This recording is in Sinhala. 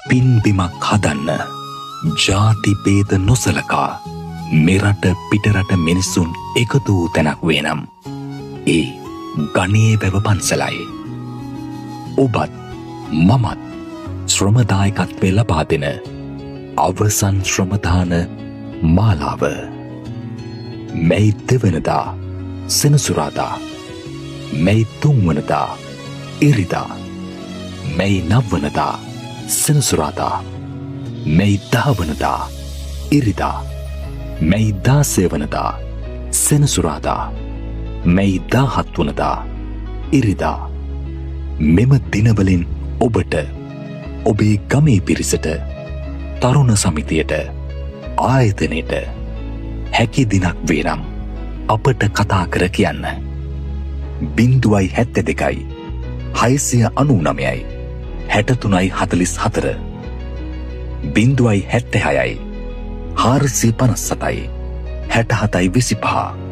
පින්බිමක් හදන්න ජාති බේද නොසලකා මෙරට පිටරට මිනිසුන් එකතු වූ තැනක් වේනම් ඒ ගණයේ වැව පන්සලයි. ඔබත් මමත් ශ්‍රමදායකත්වය ලබා දෙන අවසන් ශ්‍රමදාන මාලාව මැයි 2 වෙනිදා සෙනසුරාදා, මැයි 3 වෙනිදා ඉරිදා, මැයි 9 වෙනිදා සෙනසුරාදා, මැයි 10 වෙනිදා ඉරිදා, මැයි 16 වෙනිදා සෙනසුරාදා, මැයි 17 වෙනිදා ඉරිදා මෙම දිනවලින් ඔබට ඔබේ ගමේ පිරිසට, තරුණ සමිතියට, ආයතනයට හැකි දිනක් වේනම් අපට කතා කර කියන්න. 072 699 63 44 076 457 67 25